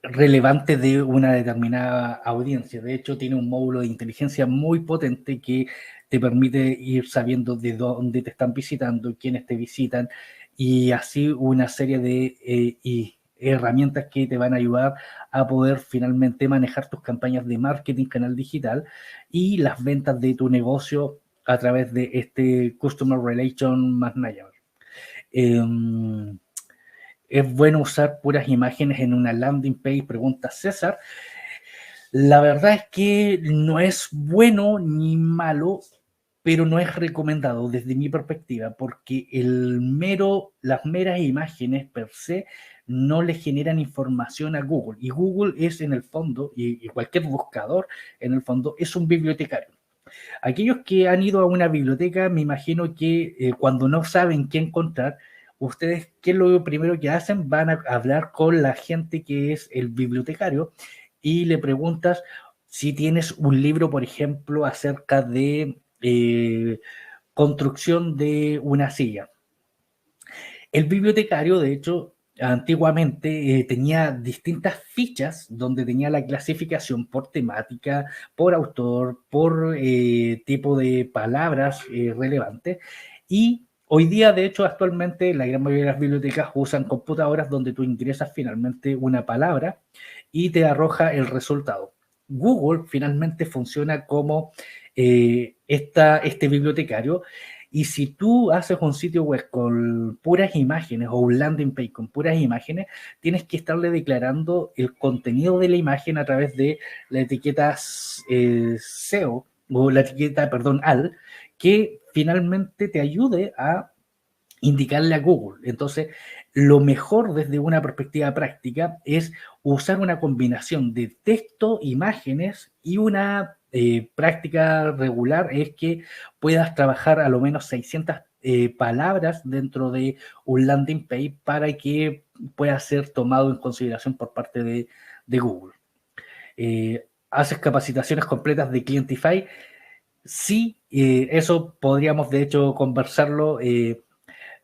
relevante de una determinada audiencia. De hecho, tiene un módulo de inteligencia muy potente que te permite ir sabiendo de dónde te están visitando, quiénes te visitan, y así una serie de herramientas que te van a ayudar a poder finalmente manejar tus campañas de marketing, canal digital y las ventas de tu negocio a través de este Customer Relation Manager. ¿Es bueno usar puras imágenes en una landing page? Pregunta César. La verdad es que no es bueno ni malo, pero no es recomendado desde mi perspectiva, porque las meras imágenes per se no le generan información a Google. Y Google es en el fondo, y cualquier buscador en el fondo, es un bibliotecario. Aquellos que han ido a una biblioteca, me imagino que cuando no saben qué encontrar, ustedes, ¿qué es lo primero que hacen? Van a hablar con la gente que es el bibliotecario y le preguntas si tienes un libro, por ejemplo, acerca de construcción de una silla. El bibliotecario, de hecho, antiguamente tenía distintas fichas donde tenía la clasificación por temática, por autor, por tipo de palabras relevantes. Y hoy día, de hecho, actualmente la gran mayoría de las bibliotecas usan computadoras donde tú ingresas finalmente una palabra y te arroja el resultado. Google finalmente funciona como este bibliotecario, y si tú haces un sitio web con puras imágenes o un landing page con puras imágenes, tienes que estarle declarando el contenido de la imagen a través de la etiqueta SEO o la etiqueta, perdón, AL, que finalmente te ayude a indicarle a Google. Entonces, lo mejor desde una perspectiva práctica es usar una combinación de texto, imágenes y una práctica regular es que puedas trabajar a lo menos 600 palabras dentro de un landing page para que pueda ser tomado en consideración por parte de Google. ¿Haces capacitaciones completas de Clientify? Sí, eso podríamos de hecho conversarlo.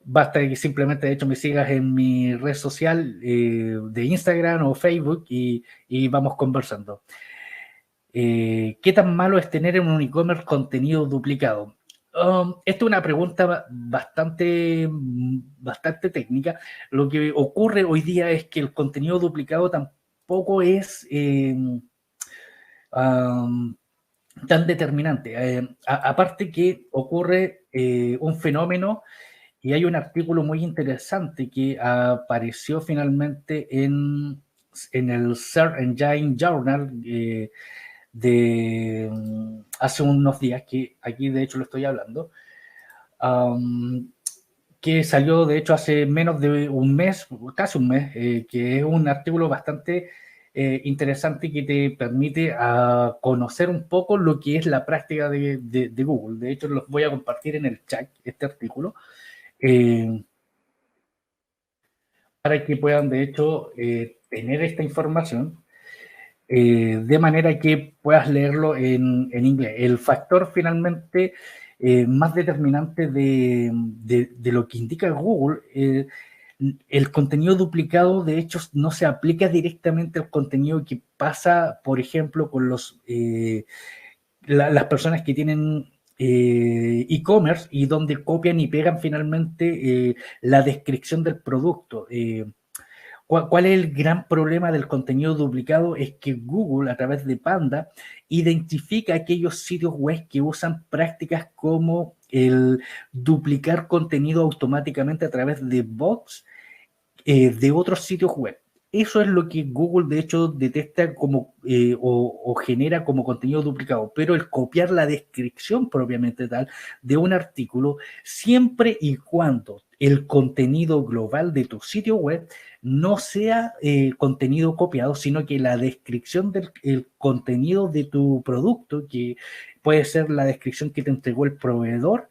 Basta que simplemente, de hecho, me sigas en mi red social de Instagram o Facebook y vamos conversando. ¿Qué tan malo es tener en un e-commerce contenido duplicado? Esta es una pregunta bastante técnica. Lo que ocurre hoy día es que el contenido duplicado tampoco es tan determinante. Aparte que ocurre un fenómeno. Y hay un artículo muy interesante que apareció finalmente en el Search Engine Journal hace unos días, que aquí de hecho lo estoy hablando, que salió de hecho hace menos de un mes, casi un mes, que es un artículo bastante interesante que te permite conocer un poco lo que es la práctica de Google. De hecho, los voy a compartir en el chat, este artículo. Eh, para que puedan, de hecho, tener esta información de manera que puedas leerlo en inglés. El factor finalmente más determinante de lo que indica Google El contenido duplicado, de hecho, no se aplica directamente al contenido que pasa, por ejemplo, con las personas que tienen e-commerce y donde copian y pegan finalmente la descripción del producto. ¿Cuál es el gran problema del contenido duplicado? Es que Google, a través de Panda, identifica aquellos sitios web que usan prácticas como el duplicar contenido automáticamente a través de bots de otros sitios web. Eso es lo que Google de hecho detecta como o genera como contenido duplicado, pero el copiar la descripción propiamente tal de un artículo siempre y cuando el contenido global de tu sitio web no sea contenido copiado, sino que la descripción del el contenido de tu producto, que puede ser la descripción que te entregó el proveedor,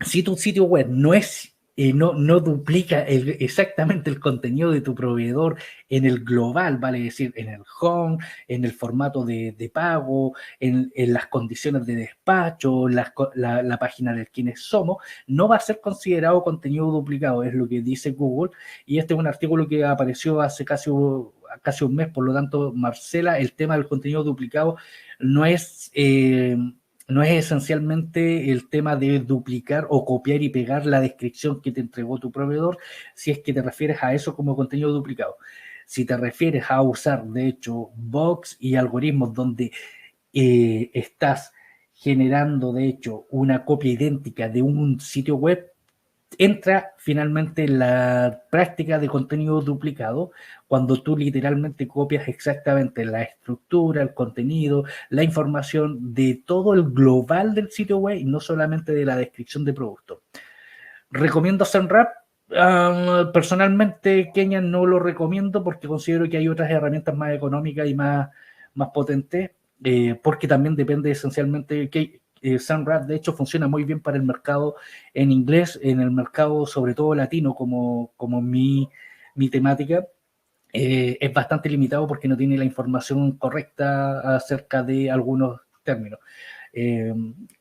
si tu sitio web no duplica exactamente el contenido de tu proveedor en el global, vale decir, en el home, en el formato de pago, en las condiciones de despacho, la página de quienes somos, no va a ser considerado contenido duplicado, es lo que dice Google, y este es un artículo que apareció hace casi un mes, por lo tanto, Marcela, el tema del contenido duplicado no es... no es esencialmente el tema de duplicar o copiar y pegar la descripción que te entregó tu proveedor, si es que te refieres a eso como contenido duplicado. Si te refieres a usar, de hecho, bots y algoritmos donde estás generando, de hecho, una copia idéntica de un sitio web, entra finalmente la práctica de contenido duplicado cuando tú literalmente copias exactamente la estructura, el contenido, la información de todo el global del sitio web y no solamente de la descripción de producto. ¿Recomiendo SEMrush? Personalmente, Kenya no lo recomiendo porque considero que hay otras herramientas más económicas y más potentes, porque también depende esencialmente que SEMrush de hecho funciona muy bien para el mercado en inglés, en el mercado sobre todo latino como mi temática. Es bastante limitado porque no tiene la información correcta acerca de algunos términos.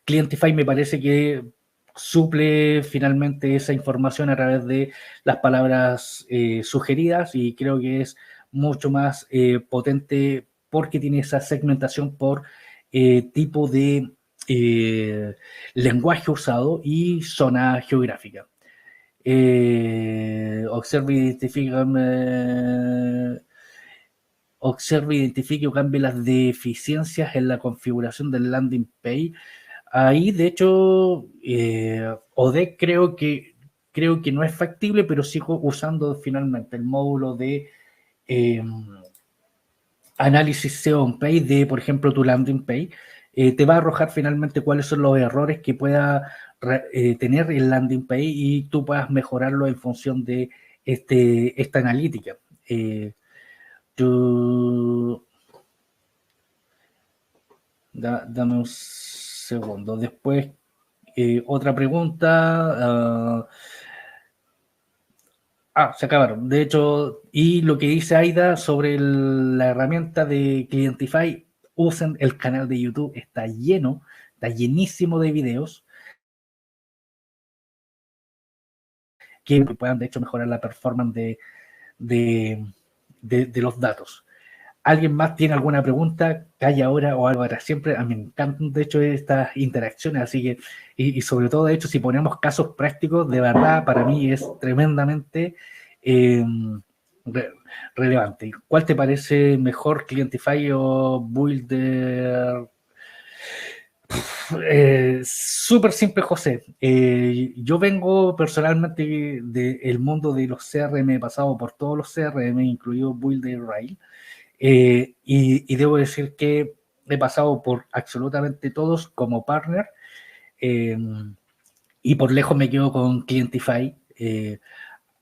Clientify me parece que suple finalmente esa información a través de las palabras sugeridas y creo que es mucho más potente porque tiene esa segmentación por tipo de lenguaje usado y zona geográfica. Observe, identifique o cambie las deficiencias en la configuración del landing page. Ahí, de hecho, ODEC creo que no es factible, pero sigo usando finalmente el módulo de eh, análisis SEO on page de, por ejemplo, tu landing page. Te va a arrojar finalmente cuáles son los errores que pueda tener el landing page y tú puedas mejorarlo en función de esta analítica. Tú, dame un segundo. Después, otra pregunta. Se acabaron. De hecho, y lo que dice Aida sobre la herramienta de Clientify, usen el canal de YouTube, está lleno, está llenísimo de videos que puedan de hecho mejorar la performance de, de los datos. ¿Alguien más tiene alguna pregunta? Calla ahora o algo para siempre. A mí me encantan, de hecho, estas interacciones, así que, y sobre todo, de hecho, si ponemos casos prácticos, de verdad, para mí es tremendamente eh, re relevante. ¿Cuál te parece mejor, Clientify o Builder? Súper simple, José. Yo vengo personalmente del mundo de los CRM, he pasado por todos los CRM, incluido Builder Rail. Y debo decir que he pasado por absolutamente todos como partner eh, y por lejos me quedo con Clientify.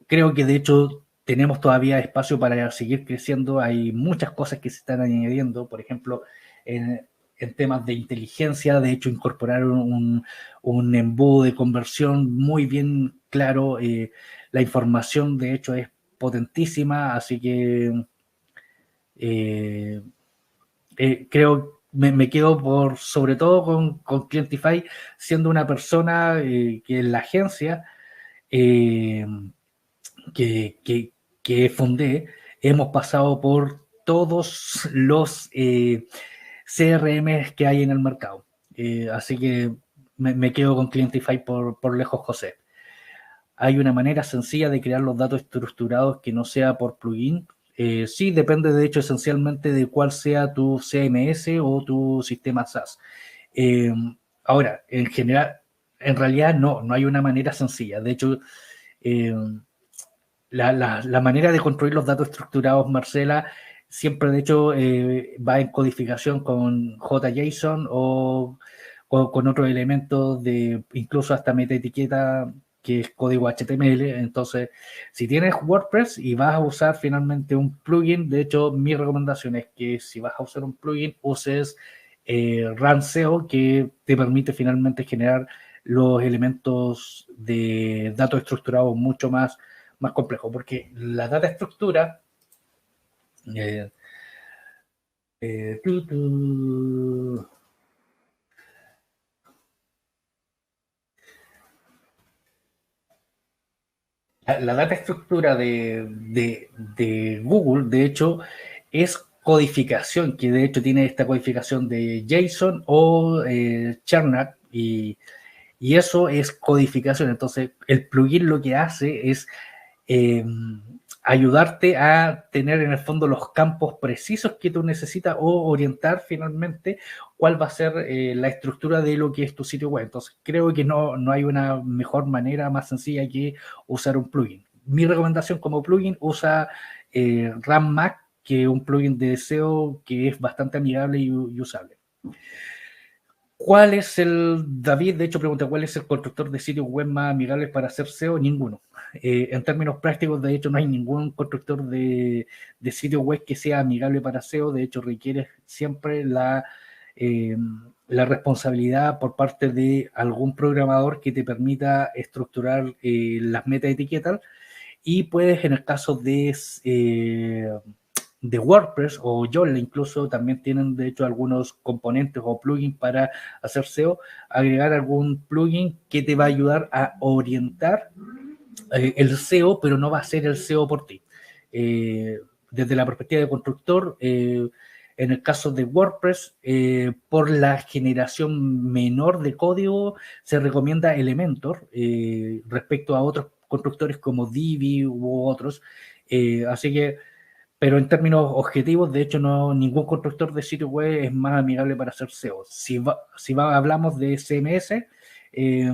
Creo que de hecho tenemos todavía espacio para seguir creciendo. Hay muchas cosas que se están añadiendo, por ejemplo, en temas de inteligencia. De hecho, incorporaron un embudo de conversión muy bien claro. La información, de hecho, es potentísima, así que eh, creo me quedo por sobre todo con Clientify, siendo una persona que en la agencia eh, que fundé, hemos pasado por todos los CRM que hay en el mercado. Así que me quedo con Clientify por lejos, José. Hay una manera sencilla de crear los datos estructurados que no sea por plugin. Sí, depende de hecho esencialmente de cuál sea tu CMS o tu sistema SaaS. Eh, Ahora, en general, en realidad no hay una manera sencilla. De hecho, eh, la manera de construir los datos estructurados, Marcela, siempre de hecho va en codificación con JSON o con otros elementos de incluso hasta metaetiqueta que es código HTML. Entonces, si tienes WordPress y vas a usar finalmente un plugin, de hecho mi recomendación es que si vas a usar un plugin uses Run SEO, que te permite finalmente generar los elementos de datos estructurados mucho más complejo, porque la data estructura, eh, eh, tu, tu, la data estructura de Google, de hecho, es codificación, que de hecho tiene esta codificación de JSON o Charnat, y eso es codificación. Entonces, el plugin lo que hace es eh, ayudarte a tener en el fondo los campos precisos que tú necesitas o orientar finalmente cuál va a ser la estructura de lo que es tu sitio web. Entonces, creo que no hay una mejor manera más sencilla que usar un plugin. Mi recomendación como plugin, usa RAM-Mac, que es un plugin de SEO que es bastante amigable y usable. ¿Cuál es David, de hecho, pregunta, ¿cuál es el constructor de sitios web más amigable para hacer SEO? Ninguno. En términos prácticos, de hecho, no hay ningún constructor de sitios web que sea amigable para SEO. De hecho, requiere siempre eh, la responsabilidad por parte de algún programador que te permita estructurar las metaetiquetas, y puedes, en el caso de WordPress o Joomla, incluso también tienen de hecho algunos componentes o plugins para hacer SEO, agregar algún plugin que te va a ayudar a orientar el SEO, pero no va a ser el SEO por ti. Desde la perspectiva de constructor, en el caso de WordPress, por la generación menor de código, se recomienda Elementor respecto a otros constructores como Divi u otros. Así que, pero en términos objetivos, de hecho, ningún constructor de sitio web es más amigable para hacer SEO. Hablamos de CMS, eh,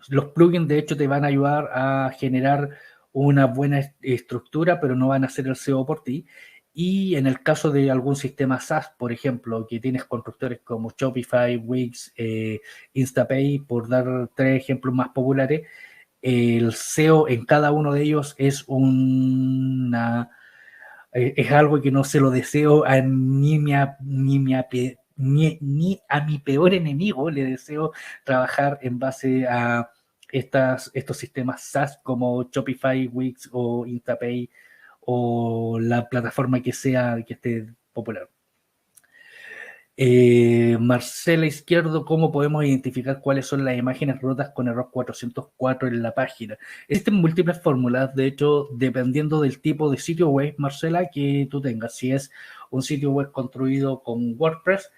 los plugins de hecho te van a ayudar a generar una buena estructura, pero no van a hacer el SEO por ti. Y en el caso de algún sistema SaaS, por ejemplo, que tienes constructores como Shopify, Wix, Instapay, por dar tres ejemplos más populares, el SEO en cada uno de ellos es algo que no se lo deseo ni a mi peor enemigo. Le deseo trabajar en base a estos sistemas SaaS como Shopify, Wix o Instapay o la plataforma que sea que esté popular. Marcela Izquierdo, ¿cómo podemos identificar cuáles son las imágenes rotas con error 404 en la página? Existen múltiples fórmulas, de hecho, dependiendo del tipo de sitio web, Marcela, que tú tengas. Si es un sitio web construido con WordPress,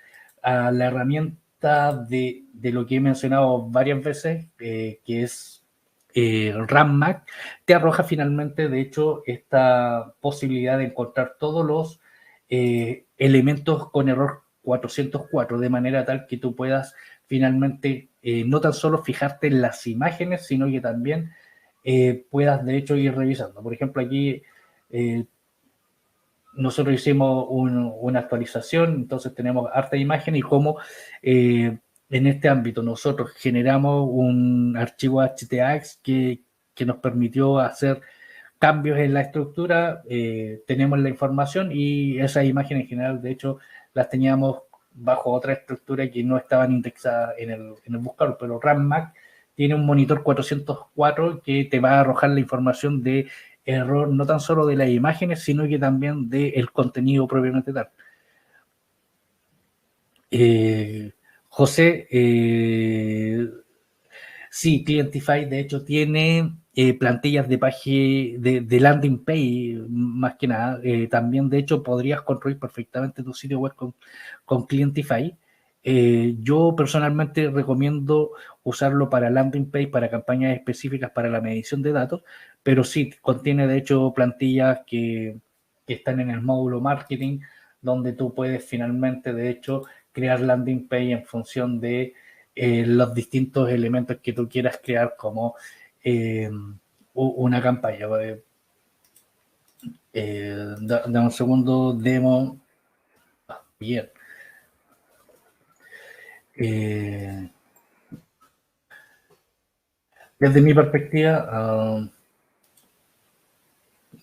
la herramienta de lo que he mencionado varias veces, que es RAM-Mac, te arroja finalmente, de hecho, esta posibilidad de encontrar todos los elementos con error 404, de manera tal que tú puedas finalmente no tan solo fijarte en las imágenes, sino que también puedas de hecho ir revisando. Por ejemplo, aquí nosotros hicimos una actualización, entonces tenemos harta imagen y cómo en este ámbito nosotros generamos un archivo HTAX que nos permitió hacer cambios en la estructura. Tenemos la información y esas imágenes en general, de hecho, las teníamos bajo otra estructura que no estaban indexadas en el buscador, pero RAM-Mac tiene un monitor 404 que te va a arrojar la información de error no tan solo de las imágenes, sino que también del contenido propiamente tal. José, sí, Clientify de hecho tiene plantillas de página de landing page, más que nada. También, de hecho, podrías construir perfectamente tu sitio web con Clientify. Yo personalmente recomiendo usarlo para landing page, para campañas específicas para la medición de datos, pero sí contiene de hecho plantillas que están en el módulo marketing, donde tú puedes finalmente de hecho crear landing page en función de los distintos elementos que tú quieras crear como una campaña. Da un segundo, demo. Bien. Desde mi perspectiva,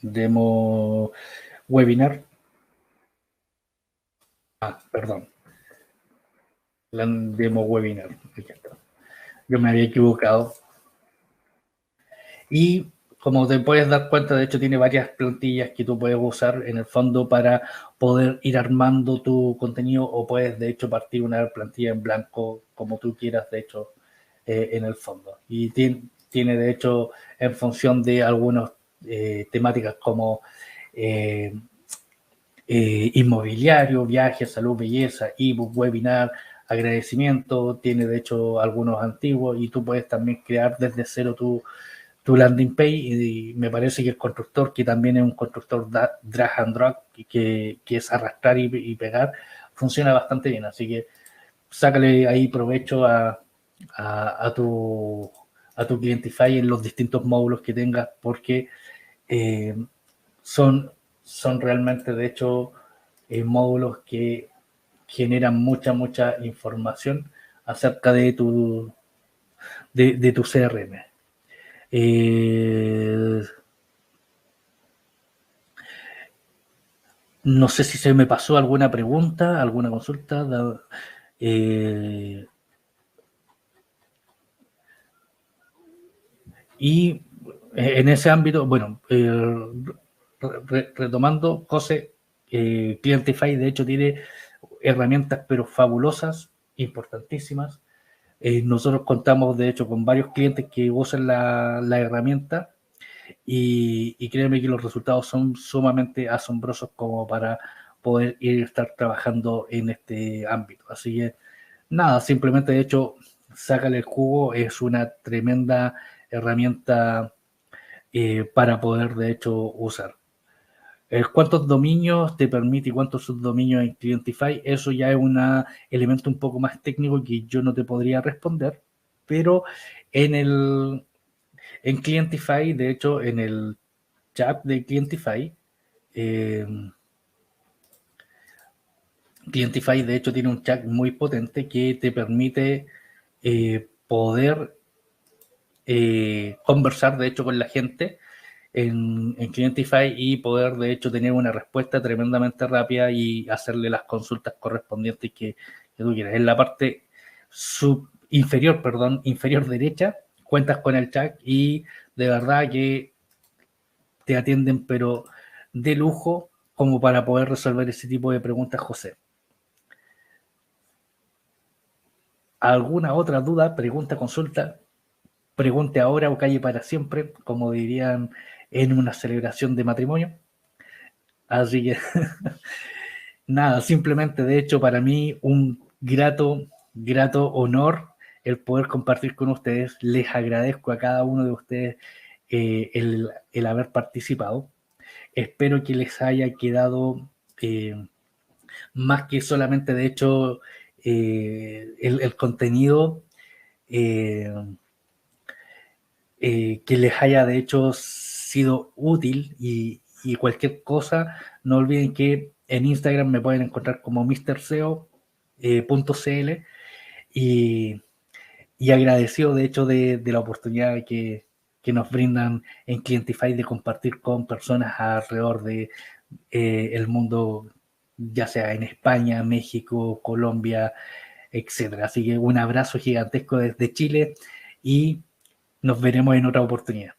demo webinar. Perdón. La demo webinar. Yo me había equivocado. Y como te puedes dar cuenta, de hecho tiene varias plantillas que tú puedes usar en el fondo para poder ir armando tu contenido, o puedes de hecho partir una plantilla en blanco como tú quieras, de hecho, en el fondo. Y tiene de hecho en función de algunas temáticas como inmobiliario, viajes, salud, belleza, ebook, webinar, agradecimiento, tiene de hecho algunos antiguos, y tú puedes también crear desde cero tu landing page. Y me parece que el constructor, que también es un constructor drag and drop, que es arrastrar y pegar, funciona bastante bien. Así que sácale ahí provecho a tu Clientify en los distintos módulos que tengas, porque son realmente, de hecho, módulos que generan mucha información acerca de tu CRM. No sé si se me pasó alguna pregunta, alguna consulta. Y en ese ámbito, bueno, retomando, José, Clientify de hecho tiene herramientas pero fabulosas, importantísimas. Nosotros contamos de hecho con varios clientes que usan la herramienta, y créeme que los resultados son sumamente asombrosos como para poder estar trabajando en este ámbito. Así que nada, simplemente de hecho, sácale el jugo, es una tremenda herramienta para poder de hecho usar. ¿Cuántos dominios te permite y cuántos subdominios en Clientify? Eso ya es un elemento un poco más técnico que yo no te podría responder, pero en Clientify, de hecho, en el chat de Clientify, Clientify de hecho tiene un chat muy potente que te permite poder conversar de hecho con la gente en Clientify, y poder de hecho tener una respuesta tremendamente rápida y hacerle las consultas correspondientes que tú quieras. En la parte inferior derecha, cuentas con el chat, y de verdad que te atienden pero de lujo como para poder resolver ese tipo de preguntas, José. ¿Alguna otra duda, pregunta, consulta? Pregunte ahora o calle para siempre, como dirían en una celebración de matrimonio. Así que nada, simplemente de hecho para mí un grato honor el poder compartir con ustedes. Les agradezco a cada uno de ustedes el haber participado. Espero que les haya quedado más que solamente de hecho el contenido, que les haya de hecho sido útil, y cualquier cosa, no olviden que en Instagram me pueden encontrar como MrSEO.cl, y agradecido de hecho de la oportunidad que nos brindan en Clientify de compartir con personas alrededor de el mundo, ya sea en España, México, Colombia, etcétera. Así que un abrazo gigantesco desde Chile, y nos veremos en otra oportunidad.